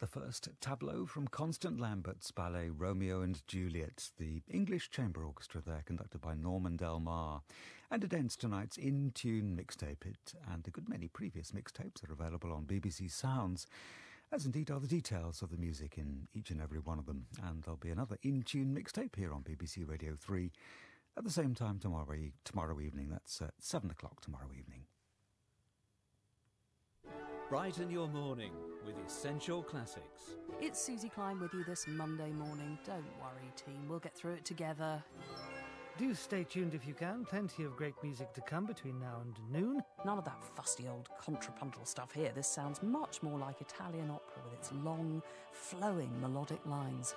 The first tableau from Constant Lambert's ballet Romeo and Juliet, the English Chamber Orchestra there, conducted by Norman Del Mar. And it ends tonight's In Tune mixtape. It and a good many previous mixtapes are available on BBC Sounds, as indeed are the details of the music in each and every one of them. And there'll be another In Tune mixtape here on BBC Radio 3 at the same time tomorrow evening. That's 7 o'clock tomorrow evening. Brighten your morning with Essential Classics. It's Susie Klein with you this Monday morning. Don't worry, team, we'll get through it together. Do stay tuned if you can. Plenty of great music to come between now and noon. None of that fusty old contrapuntal stuff here. This sounds much more like Italian opera with its long, flowing melodic lines.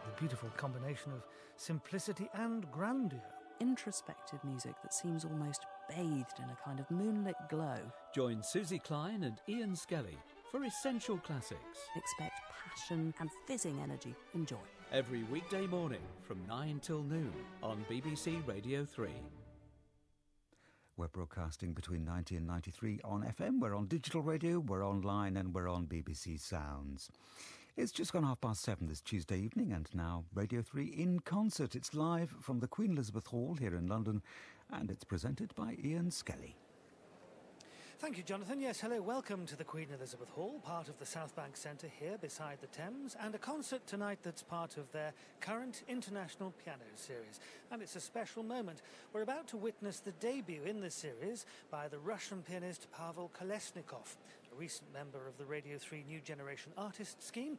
The beautiful combination of simplicity and grandeur. Introspective music that seems almost bathed in a kind of moonlit glow. Join Susie Klein and Ian Skelly for Essential Classics. Expect passion and fizzing energy. Enjoy. Every weekday morning from 9 till noon on BBC Radio 3. We're broadcasting between 90 and 93 on FM. We're on digital radio, we're online, and we're on BBC Sounds. It's just gone 7:30 this Tuesday evening, and now Radio 3 in concert. It's live from the Queen Elizabeth Hall here in London, and it's presented by Ian Skelly. Thank you, Jonathan. Yes, hello, welcome to the Queen Elizabeth Hall, part of the South Bank Centre here beside the Thames, and a concert tonight that's part of their current International Piano Series. And it's a special moment. We're about to witness the debut in this series by the Russian pianist Pavel Kolesnikov, a recent member of the Radio 3 New Generation Artist Scheme,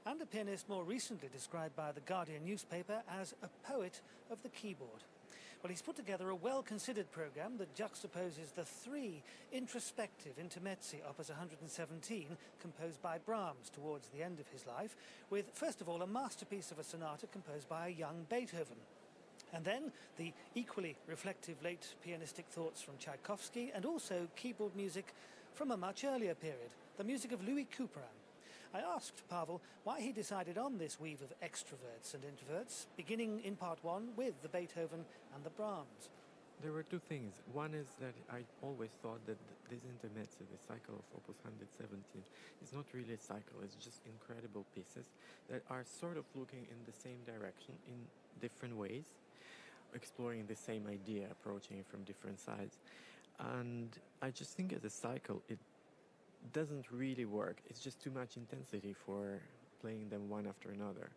and a pianist more recently described by the Guardian newspaper as a poet of the keyboard. Well, he's put together a well-considered programme that juxtaposes the three introspective intermezzi, opus 117, composed by Brahms towards the end of his life, with, first of all, a masterpiece of a sonata composed by a young Beethoven. And then the equally reflective late pianistic thoughts from Tchaikovsky, and also keyboard music from a much earlier period, the music of Louis Couperin. I asked Pavel why he decided on this weave of extroverts and introverts, beginning in part one with the Beethoven and the Brahms. There were two things. One is that I always thought that this intermezzo, the cycle of Opus 117, is not really a cycle. It's just incredible pieces that are sort of looking in the same direction in different ways, exploring the same idea, approaching it from different sides. And I just think as a cycle, it doesn't really work. It's just too much intensity for playing them one after another.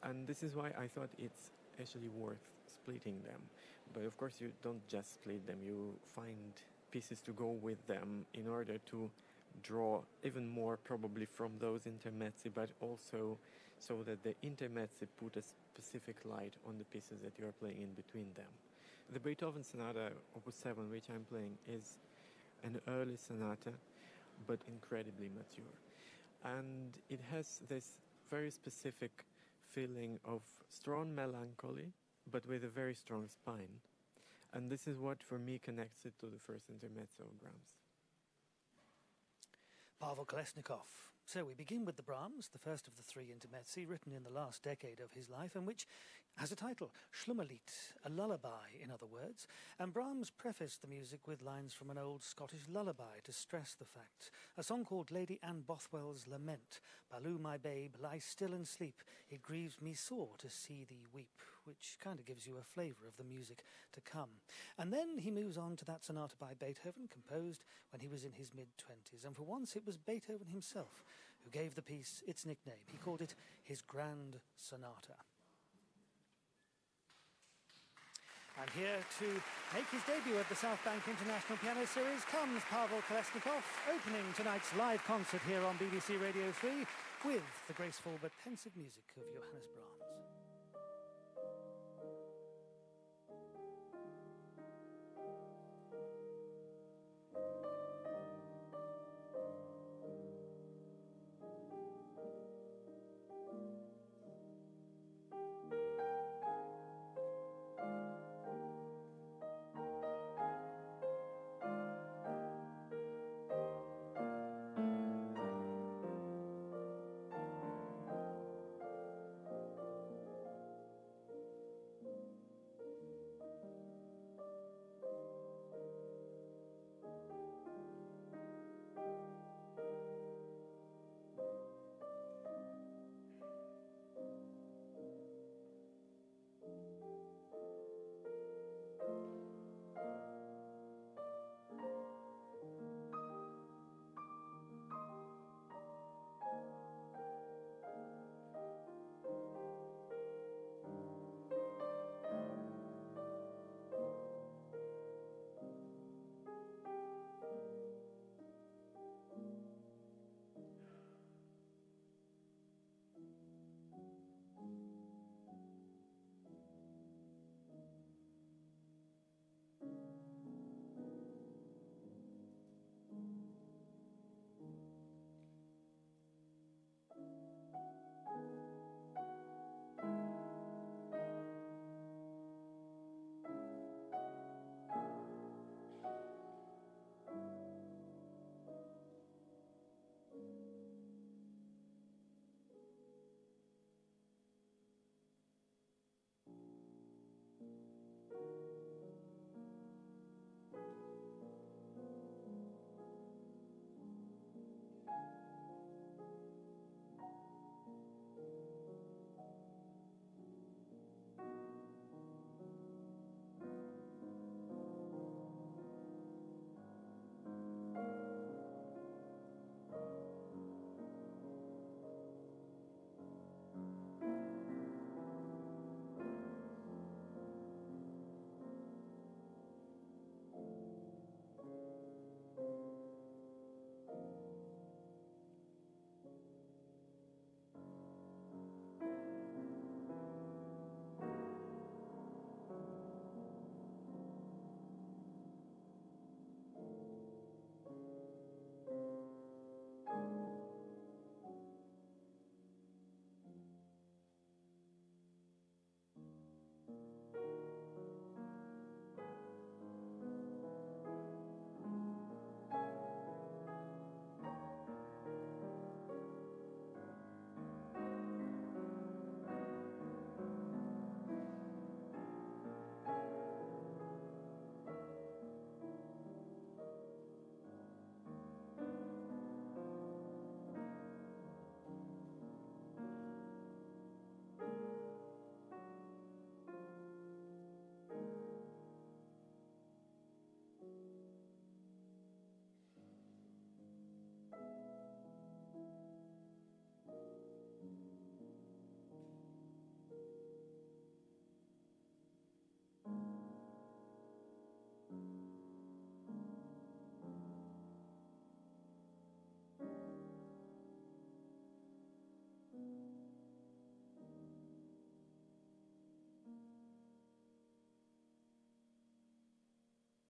And this is why I thought it's actually worth splitting them. But of course you don't just split them, you find pieces to go with them in order to draw even more probably from those intermezzi, but also so that the intermezzi put a specific light on the pieces that you're playing in between them. The Beethoven Sonata Opus 7, which I'm playing, is an early sonata, but incredibly mature. And it has this very specific feeling of strong melancholy, but with a very strong spine. And this is what, for me, connects it to the first intermezzo of Brahms. Pavel Kolesnikov. So we begin with the Brahms, the first of the three intermezzi, written in the last decade of his life, and which has a title, Schlummerlied, a lullaby, in other words. And Brahms prefaced the music with lines from an old Scottish lullaby to stress the fact. A song called Lady Anne Bothwell's Lament. Baloo, my babe, lie still and sleep. It grieves me sore to see thee weep, which kind of gives you a flavour of the music to come. And then he moves on to that sonata by Beethoven, composed when he was in his mid-20s. And for once it was Beethoven himself who gave the piece its nickname. He called it his Grand Sonata. And here to make his debut at the South Bank International Piano Series comes Pavel Kolesnikov, opening tonight's live concert here on BBC Radio 3 with the graceful but pensive music of Johannes Brahms.